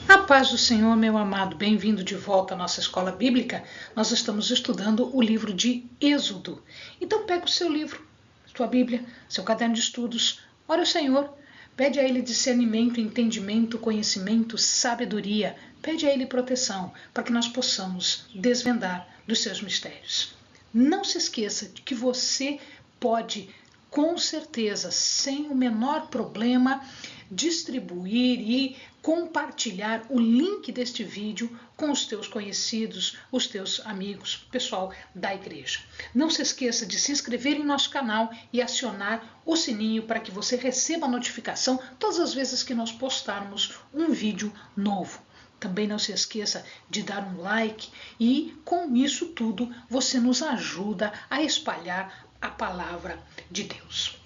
A paz do Senhor, meu amado, bem-vindo de volta à nossa escola bíblica. Nós estamos estudando o livro de Êxodo. Então pega o seu livro, sua Bíblia, seu caderno de estudos, ore ao Senhor, pede a Ele discernimento, entendimento, conhecimento, sabedoria, pede a Ele proteção, para que nós possamos desvendar dos seus mistérios. Não se esqueça de que você pode, com certeza, sem o menor problema, distribuir e compartilhar o link deste vídeo com os teus conhecidos, os teus amigos, pessoal da igreja. Não se esqueça de se inscrever em nosso canal e acionar o sininho para que você receba a notificação todas as vezes que nós postarmos um vídeo novo. Também não se esqueça de dar um like e com isso tudo você nos ajuda a espalhar a palavra de Deus.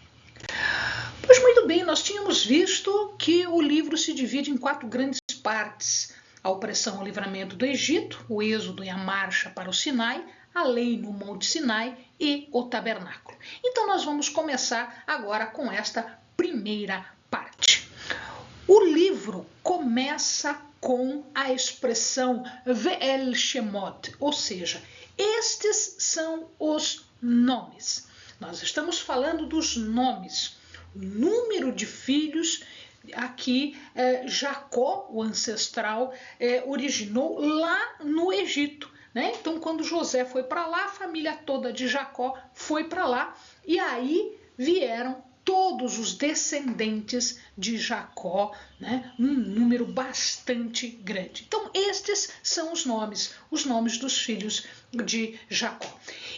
Pois muito bem, nós tínhamos visto que o livro se divide em 4 grandes partes: a opressão ao livramento do Egito, o êxodo e a marcha para o Sinai, a lei no Monte Sinai e o tabernáculo. Então nós vamos começar agora com esta primeira parte. O livro começa com a expressão Ve'el Shemot, ou seja, estes são os nomes. Nós estamos falando dos nomes, o número de filhos. Aqui Jacó, o ancestral, originou lá no Egito, né? Então quando José foi para lá, a família toda de Jacó foi para lá e aí vieram todos os descendentes de Jacó, né? Um número bastante grande. Então estes são os nomes dos filhos de Jacó.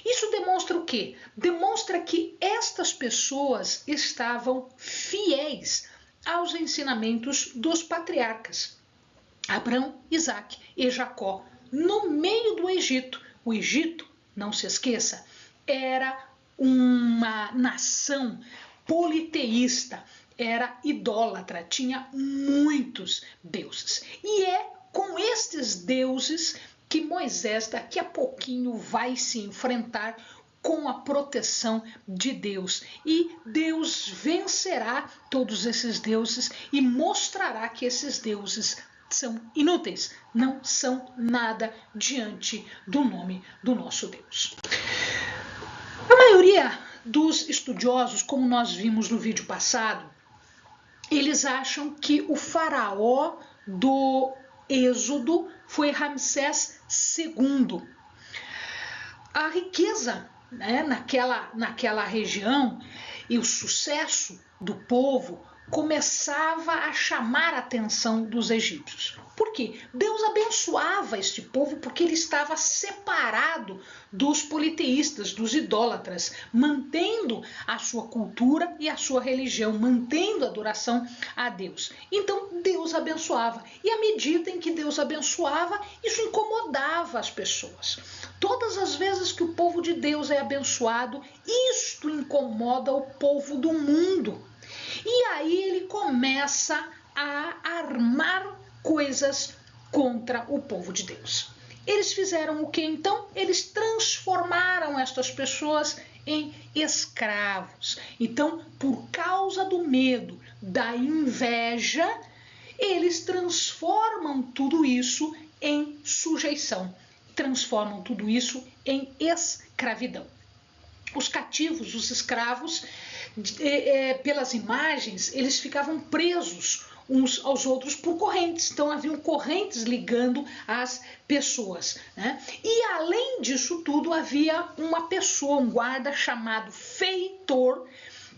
Isso demonstra o quê? Demonstra que estas pessoas estavam fiéis aos ensinamentos dos patriarcas, Abraão, Isaque e Jacó, no meio do Egito. O Egito, não se esqueça, era uma nação politeísta, era idólatra, tinha muitos deuses. E é com estes deuses que Moisés daqui a pouquinho vai se enfrentar com a proteção de Deus. E Deus vencerá todos esses deuses e mostrará que esses deuses são inúteis, não são nada diante do nome do nosso Deus. A maioria dos estudiosos, como nós vimos no vídeo passado, eles acham que o faraó do Êxodo foi Ramsés II. A riqueza, né, naquela região e o sucesso do povo começava a chamar a atenção dos egípcios. Por quê? Deus abençoava este povo porque ele estava separado dos politeístas, dos idólatras, mantendo a sua cultura e a sua religião, mantendo a adoração a Deus. Então Deus abençoava. E à medida em que Deus abençoava, isso incomodava as pessoas. Todas as vezes que o povo de Deus é abençoado, isto incomoda o povo do mundo. E aí ele começa a armar coisas contra o povo de Deus. Eles fizeram o que então? Eles transformaram estas pessoas em escravos. Então, por causa do medo, da inveja, eles transformam tudo isso em sujeição, transformam tudo isso em escravidão. Os cativos, os escravos, pelas imagens, eles ficavam presos uns aos outros por correntes. Então haviam correntes ligando as pessoas, né? E além disso tudo, havia uma pessoa, um guarda chamado feitor,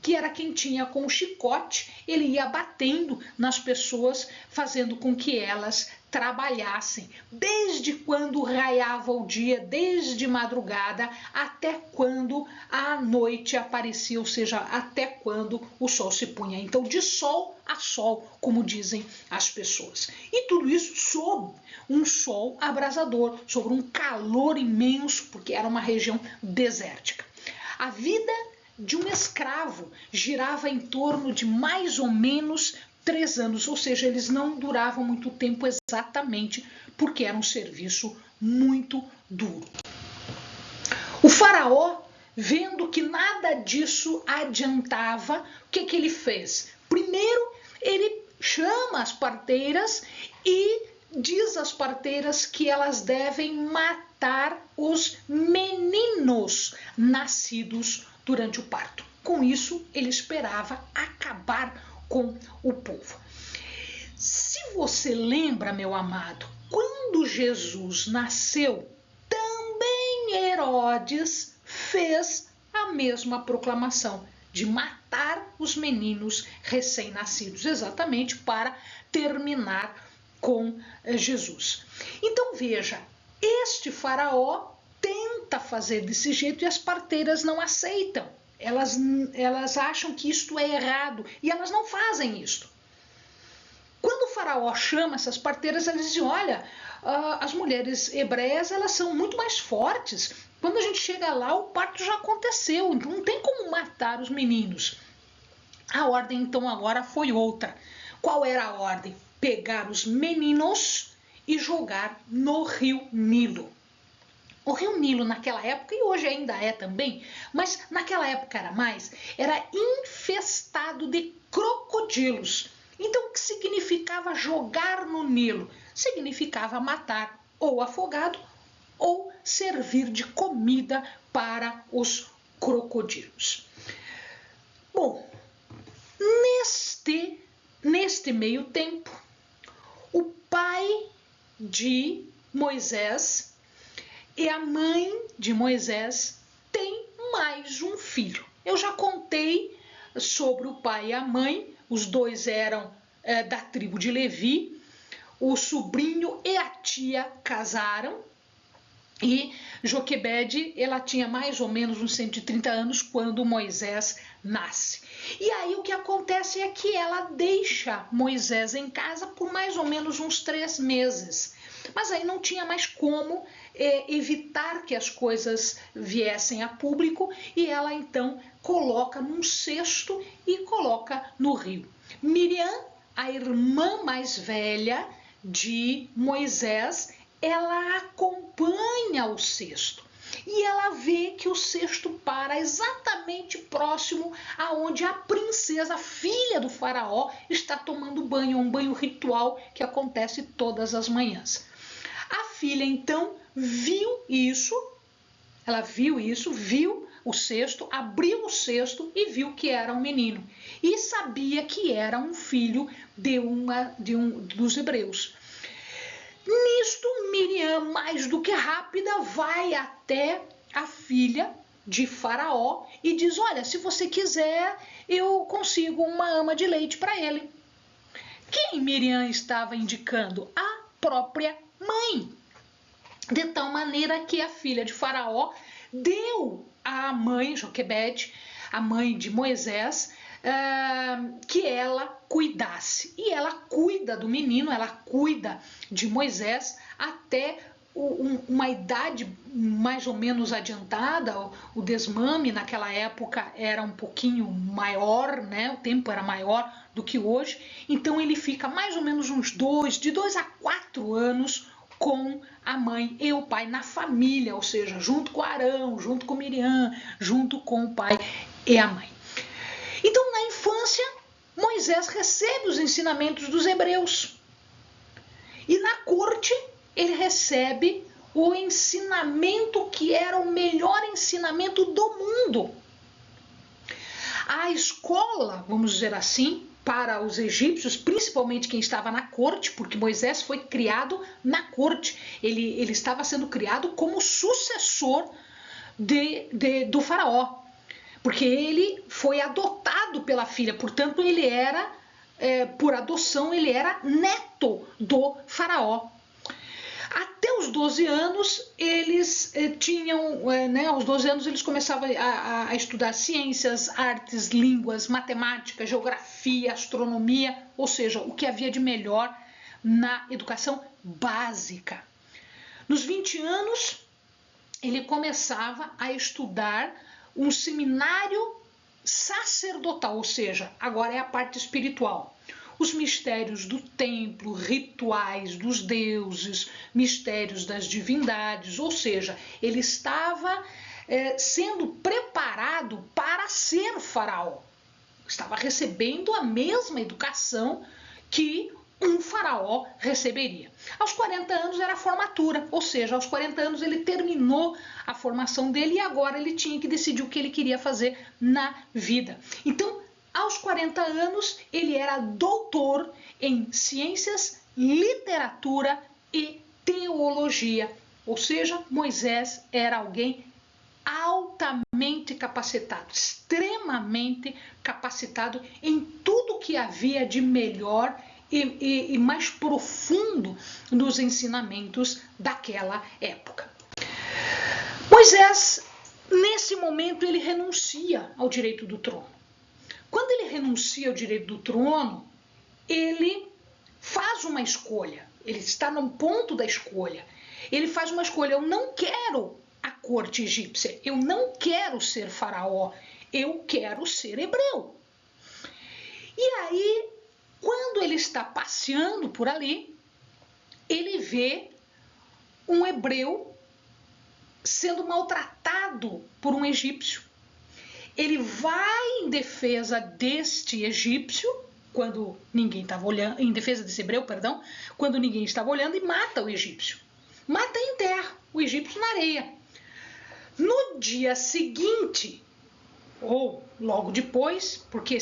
que era quem tinha com o chicote, ele ia batendo nas pessoas, fazendo com que elas trabalhassem, desde quando raiava o dia, desde madrugada, até quando a noite aparecia, ou seja, até quando o sol se punha. Então, de sol a sol, como dizem as pessoas. E tudo isso sob um sol abrasador, sobre um calor imenso, porque era uma região desértica. A vida de um escravo girava em torno de mais ou menos 3 anos, ou seja, eles não duravam muito tempo exatamente porque era um serviço muito duro. O faraó, vendo que nada disso adiantava, o que ele fez? Primeiro, ele chama as parteiras e diz às parteiras que elas devem matar os meninos nascidos durante o parto. Com isso, ele esperava acabar com o povo. Se você lembra, meu amado, quando Jesus nasceu, também Herodes fez a mesma proclamação de matar os meninos recém-nascidos, exatamente para terminar com Jesus. Então veja, este faraó tenta fazer desse jeito e as parteiras não aceitam. Elas acham que isto é errado e elas não fazem isto. Quando o faraó chama essas parteiras, elas dizem, olha, as mulheres hebreias elas são muito mais fortes. Quando a gente chega lá, o parto já aconteceu, então não tem como matar os meninos. A ordem então agora foi outra. Qual era a ordem? Pegar os meninos e jogar no rio Nilo. O rio Nilo naquela época, e hoje ainda é também, mas naquela época era infestado de crocodilos. Então o que significava jogar no Nilo? Significava matar ou afogado ou servir de comida para os crocodilos. Bom, neste meio tempo, o pai de Moisés e a mãe de Moisés têm mais um filho. Eu já contei sobre o pai e a mãe, os dois eram da tribo de Levi, o sobrinho e a tia casaram, e Joquebede, ela tinha mais ou menos uns 130 anos quando Moisés nasce. E aí o que acontece é que ela deixa Moisés em casa por mais ou menos uns 3 meses. Mas aí não tinha mais como evitar que as coisas viessem a público e ela então coloca num cesto e coloca no rio. Miriam, a irmã mais velha de Moisés, ela acompanha o cesto e ela vê que o cesto para exatamente próximo aonde a princesa, filha do faraó, está tomando banho, um banho ritual que acontece todas as manhãs. A filha então viu isso, viu o cesto, abriu o cesto e viu que era um menino e sabia que era um filho dos hebreus. Nisto, Miriam, mais do que rápida, vai até a filha de Faraó e diz, olha, se você quiser, eu consigo uma ama de leite para ele. Quem Miriam estava indicando? A própria mãe. De tal maneira que a filha de Faraó deu à mãe, Joquebede, a mãe de Moisés, que ela cuidasse. E ela cuida do menino, ela cuida de Moisés até uma idade mais ou menos adiantada. O desmame naquela época era um pouquinho maior, né? O tempo era maior do que hoje. Então ele fica mais ou menos de 2 a 4 anos com a mãe e o pai na família, ou seja, junto com Arão, junto com Miriam, junto com o pai e a mãe. Então, na infância, Moisés recebe os ensinamentos dos hebreus. E na corte, ele recebe o ensinamento que era o melhor ensinamento do mundo. A escola, vamos dizer assim, para os egípcios, principalmente quem estava na corte, porque Moisés foi criado na corte. Ele estava sendo criado como sucessor do faraó, porque ele foi adotado pela filha, portanto ele era, por adoção, ele era neto do faraó. Até os 12 anos, eles aos 12 anos eles começavam a estudar ciências, artes, línguas, matemática, geografia, astronomia, ou seja, o que havia de melhor na educação básica. Nos 20 anos, ele começava a estudar um seminário sacerdotal, ou seja, agora é a parte espiritual. Os mistérios do templo, rituais dos deuses, mistérios das divindades, ou seja, ele estava sendo preparado para ser faraó. Estava recebendo a mesma educação que um faraó receberia. Aos 40 anos era a formatura, ou seja, aos 40 anos ele terminou a formação dele e agora ele tinha que decidir o que ele queria fazer na vida. Então, aos 40 anos, ele era doutor em ciências, literatura e teologia, ou seja, Moisés era alguém altamente capacitado, extremamente capacitado em tudo que havia de melhor e mais profundo nos ensinamentos daquela época. Moisés, nesse momento, ele renuncia ao direito do trono. Quando ele renuncia ao direito do trono, ele faz uma escolha, ele está no ponto da escolha. Ele faz uma escolha: eu não quero a corte egípcia, eu não quero ser faraó, eu quero ser hebreu. E aí, quando ele está passeando por ali, ele vê um hebreu sendo maltratado por um egípcio. Ele vai em defesa deste egípcio, quando ninguém estava olhando, em defesa desse hebreu, perdão, quando ninguém estava olhando, e mata o egípcio. Mata em terra, o egípcio na areia. No dia seguinte, ou logo depois, porque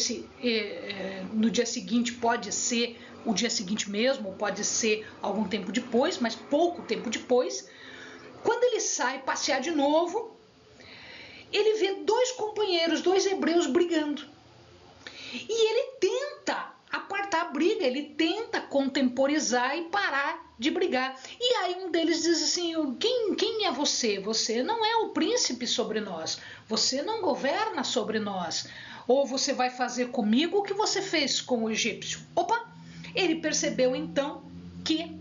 no dia seguinte pode ser o dia seguinte mesmo, pode ser algum tempo depois, mas pouco tempo depois, quando ele sai passear de novo, ele vê dois companheiros, dois hebreus brigando. E ele tenta apartar a briga, ele tenta contemporizar e parar de brigar. E aí um deles diz assim: quem é você? Você não é o príncipe sobre nós, você não governa sobre nós. Ou você vai fazer comigo o que você fez com o egípcio? Opa! Ele percebeu então que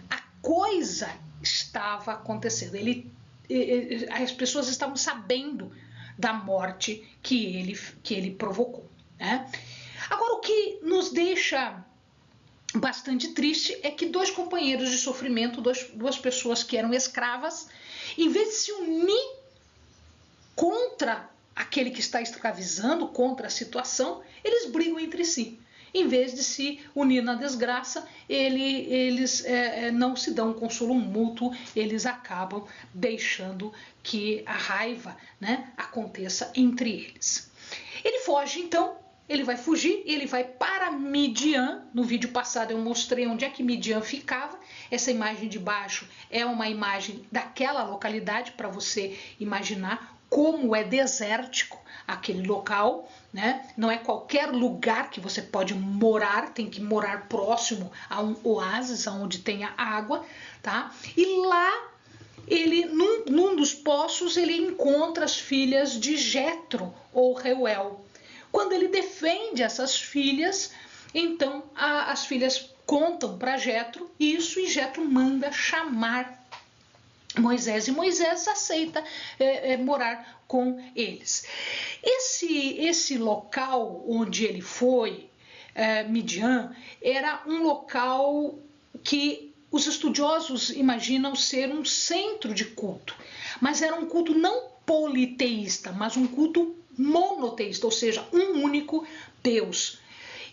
a coisa estava acontecendo. As pessoas estavam sabendo da morte que ele provocou, né? Agora, o que nos deixa bastante triste é que dois companheiros de sofrimento, duas pessoas que eram escravas, em vez de se unir contra aquele que está escravizando, contra a situação, eles brigam entre si. Em vez de se unir na desgraça, eles não se dão um consolo mútuo, eles acabam deixando que a raiva, né, aconteça entre eles. Ele foge, então, ele vai fugir, ele vai para Midian. No vídeo passado eu mostrei onde é que Midian ficava. Essa imagem de baixo é uma imagem daquela localidade, para você imaginar como é desértico aquele local, né? Não é qualquer lugar que você pode morar, tem que morar próximo a um oásis, onde tenha água, tá? E lá, ele, num dos poços, ele encontra as filhas de Jetro, ou Reuel. Quando ele defende essas filhas, então as filhas contam para Jetro isso, e Jetro manda chamar Moisés, e Moisés aceita morar com eles. Esse local onde ele foi, Midian, era um local que os estudiosos imaginam ser um centro de culto, mas era um culto não politeísta, mas um culto monoteísta, ou seja, um único Deus.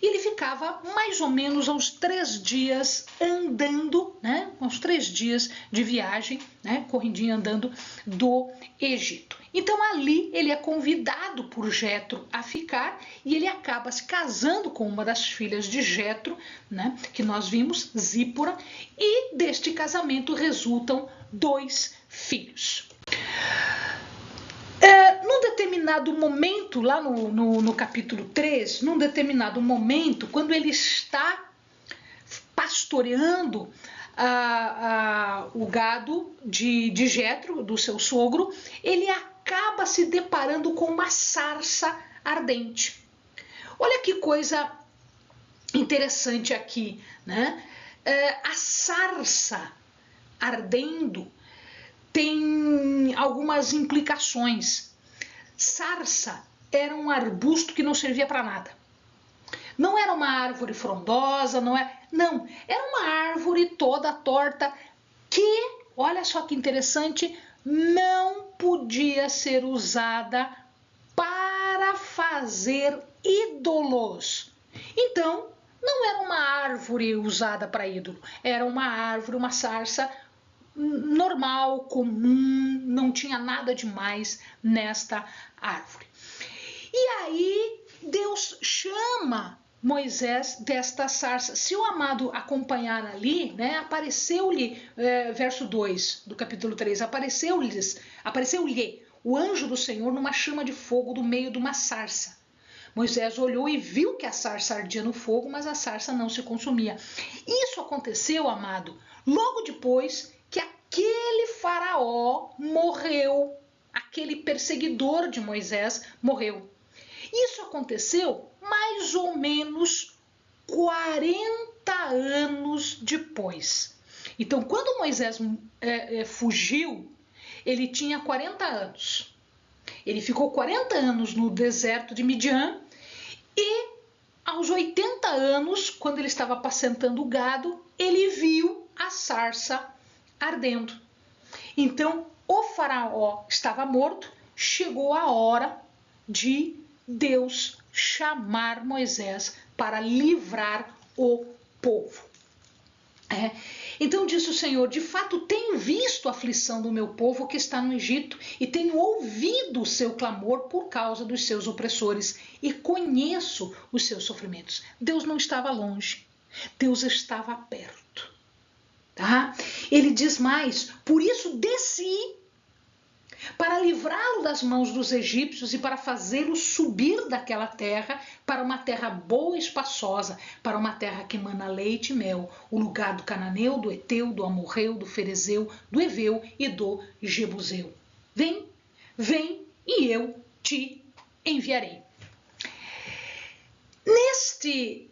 E ele ficava mais ou menos aos 3 dias andando, né? Aos 3 dias de viagem, né? Correndinho andando do Egito. Então ali ele é convidado por Jetro a ficar, e ele acaba se casando com uma das filhas de Jetro, né? Que nós vimos, Zípora, e deste casamento resultam 2 filhos. Num determinado momento, lá no capítulo 3, num determinado momento, quando ele está pastoreando o gado de Jetro, do seu sogro, ele acaba se deparando com uma sarça ardente. Olha que coisa interessante aqui, né? A sarça ardendo tem algumas implicações. Sarça era um arbusto que não servia para nada. Não era uma árvore frondosa, não, era uma árvore toda torta que, olha só que interessante, não podia ser usada para fazer ídolos. Então, não era uma árvore usada para ídolo, era uma árvore, uma sarça normal, comum, não tinha nada demais nesta árvore. E aí Deus chama Moisés desta sarça. Se o amado acompanhar ali, né, apareceu-lhe, verso 2 do capítulo 3, apareceu-lhe o anjo do Senhor numa chama de fogo do meio de uma sarça. Moisés olhou e viu que a sarça ardia no fogo, mas a sarça não se consumia. Isso aconteceu, amado, logo depois que aquele faraó morreu, aquele perseguidor de Moisés morreu. Isso aconteceu mais ou menos 40 anos depois. Então, quando Moisés fugiu, ele tinha 40 anos. Ele ficou 40 anos no deserto de Midian e aos 80 anos, quando ele estava apacentando o gado, ele viu a sarça ardendo. Então, o faraó estava morto, chegou a hora de Deus chamar Moisés para livrar o povo. Então disse o Senhor: de fato tenho visto a aflição do meu povo que está no Egito e tenho ouvido o seu clamor por causa dos seus opressores e conheço os seus sofrimentos. Deus não estava longe, Deus estava perto. Tá? Ele diz mais: por isso desci para livrá-lo das mãos dos egípcios e para fazê-lo subir daquela terra para uma terra boa e espaçosa, para uma terra que emana leite e mel, o lugar do cananeu, do eteu, do amorreu, do ferezeu, do eveu e do jebuseu. Vem, vem e eu te enviarei. Neste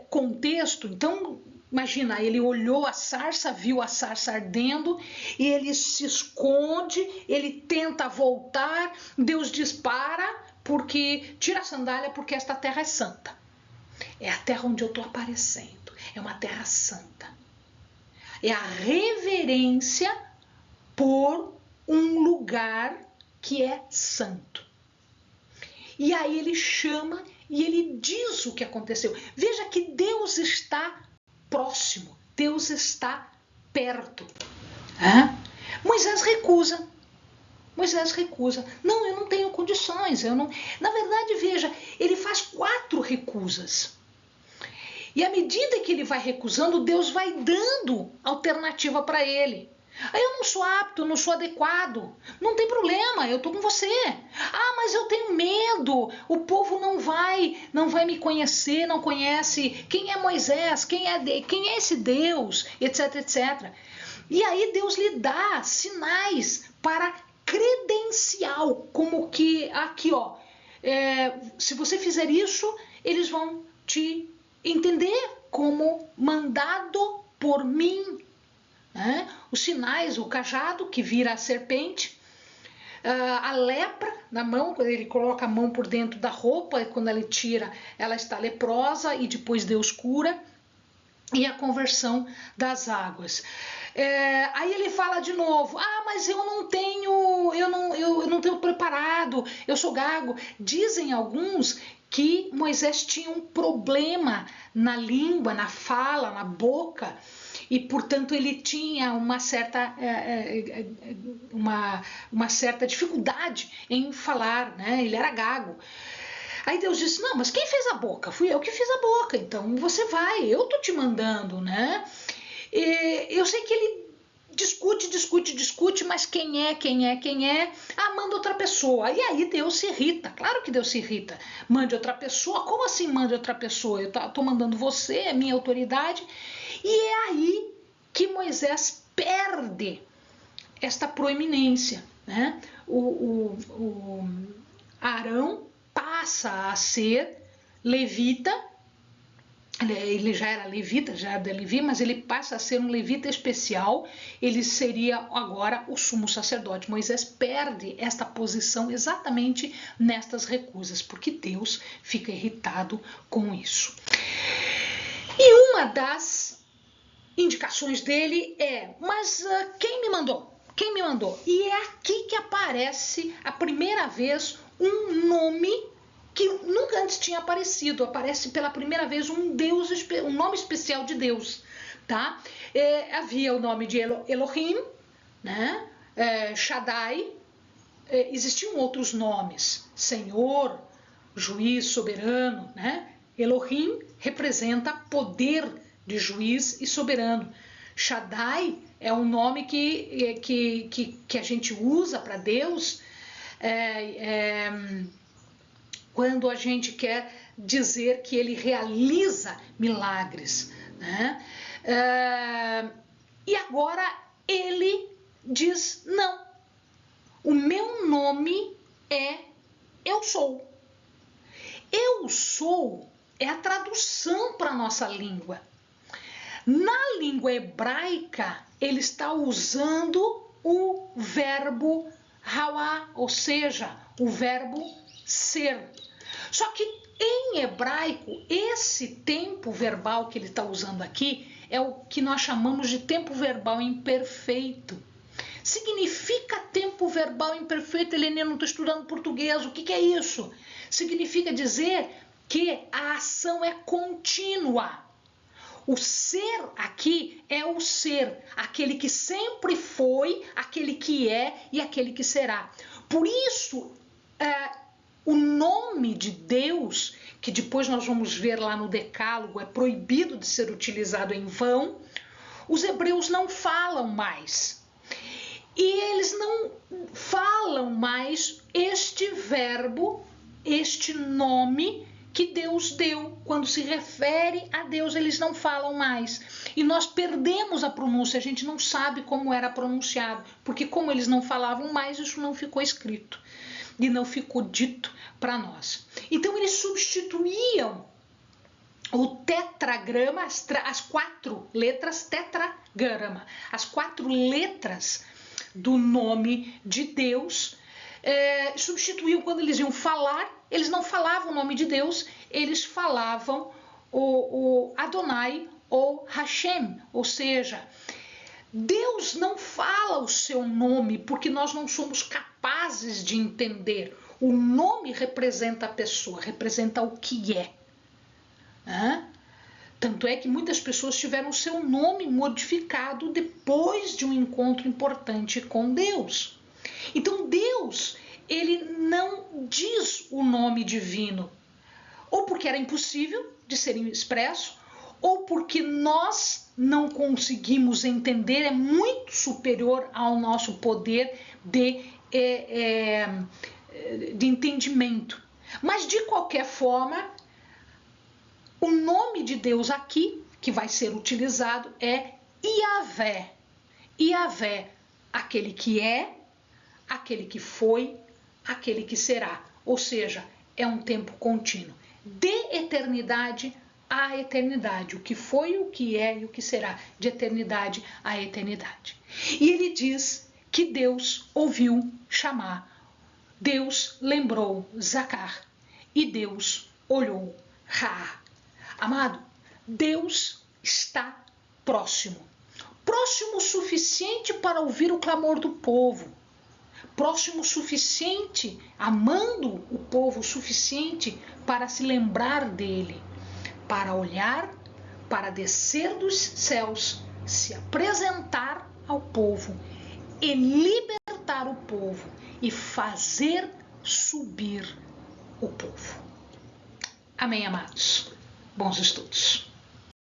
contexto, então, imagina, ele olhou a sarça, viu a sarça ardendo, e ele se esconde, ele tenta voltar, Deus diz: para, porque tira a sandália, porque esta terra é santa. É a terra onde eu estou aparecendo, é uma terra santa. É a reverência por um lugar que é santo. E aí ele chama e ele diz o que aconteceu. Veja que Deus está próximo, Deus está perto. Moisés recusa. Não, eu não tenho condições. Na verdade, veja, ele faz 4 recusas. E à medida que ele vai recusando, Deus vai dando alternativa para ele. Eu não sou apto, eu não sou adequado. Não tem problema, eu estou com você. Mas eu tenho medo. O povo não vai me conhecer, não conhece quem é Moisés, quem é esse Deus, etc, etc. E aí Deus lhe dá sinais para credencial, como que aqui, se você fizer isso, eles vão te entender como mandado por mim. Os sinais, o cajado que vira a serpente, a lepra na mão, quando ele coloca a mão por dentro da roupa, e quando ele tira, ela está leprosa e depois Deus cura, e a conversão das águas. Aí ele fala de novo: mas eu não tenho preparado, eu sou gago. Dizem alguns que Moisés tinha um problema na língua, na fala, na boca, e portanto ele tinha uma certa dificuldade em falar, né? Ele era gago. Aí Deus disse: não, mas quem fez a boca? Fui eu que fiz a boca, então você vai, eu tô te mandando, né? Eu sei que ele discute, mas quem é? Manda outra pessoa. E aí Deus se irrita, claro que Deus se irrita. Mande outra pessoa? Como assim mande outra pessoa? Eu tô mandando você, é minha autoridade. E é aí que Moisés perde esta proeminência, né? O Arão passa a ser levita. Ele já era levita, já era de Levi, mas ele passa a ser um levita especial. Ele seria agora o sumo sacerdote. Moisés perde esta posição exatamente nestas recusas, porque Deus fica irritado com isso. E uma das indicações dele mas quem me mandou? Quem me mandou? E é aqui que aparece a primeira vez um nome que nunca antes tinha aparecido. Aparece pela primeira vez um nome especial de Deus, tá? Havia o nome de Elohim, né? Shaddai, existiam outros nomes, Senhor, Juiz, Soberano, né? Elohim representa poder de juiz e soberano. Shaddai é um nome que a gente usa para Deus quando a gente quer dizer que ele realiza milagres, né? E agora ele diz: não, o meu nome é Eu Sou. Eu Sou é a tradução para a nossa língua. Na língua hebraica, ele está usando o verbo hawá, ou seja, o verbo ser. Só que em hebraico, esse tempo verbal que ele está usando aqui é o que nós chamamos de tempo verbal imperfeito. Significa tempo verbal imperfeito, Helena, eu não estou estudando português, o que é isso? Significa dizer que a ação é contínua. O ser aqui é o ser, aquele que sempre foi, aquele que é e aquele que será. Por isso, o nome de Deus, que depois nós vamos ver lá no Decálogo, é proibido de ser utilizado em vão, os hebreus não falam mais. E eles não falam mais este verbo, este nome que Deus deu. Quando se refere a Deus, eles não falam mais. E nós perdemos a pronúncia, a gente não sabe como era pronunciado, porque como eles não falavam mais, isso não ficou escrito e não ficou dito para nós. Então eles substituíam o tetragrama, as 4 letras tetragrama, as 4 letras do nome de Deus, substituíam quando eles iam falar, eles não falavam o nome de Deus, eles falavam o Adonai ou Hashem, ou seja, Deus não fala o seu nome porque nós não somos capazes de entender. O nome representa a pessoa, representa o que é. Tanto é que muitas pessoas tiveram seu nome modificado depois de um encontro importante com Deus. Então Deus, ele não diz o nome divino, ou porque era impossível de ser expresso, ou porque nós não conseguimos entender, é muito superior ao nosso poder de entendimento. Mas de qualquer forma, o nome de Deus aqui, que vai ser utilizado, é Iavé. Iavé, aquele que é, aquele que foi, aquele que será. Ou seja, é um tempo contínuo. De eternidade a eternidade. O que foi, o que é e o que será. De eternidade a eternidade. E ele diz que Deus ouviu chamar. Deus lembrou Zacar. E Deus olhou Ra. Amado, Deus está próximo. Próximo o suficiente para ouvir o clamor do povo. Próximo o suficiente, amando o povo o suficiente para se lembrar dele. Para olhar, para descer dos céus, se apresentar ao povo e libertar o povo e fazer subir o povo. Amém, amados? Bons estudos.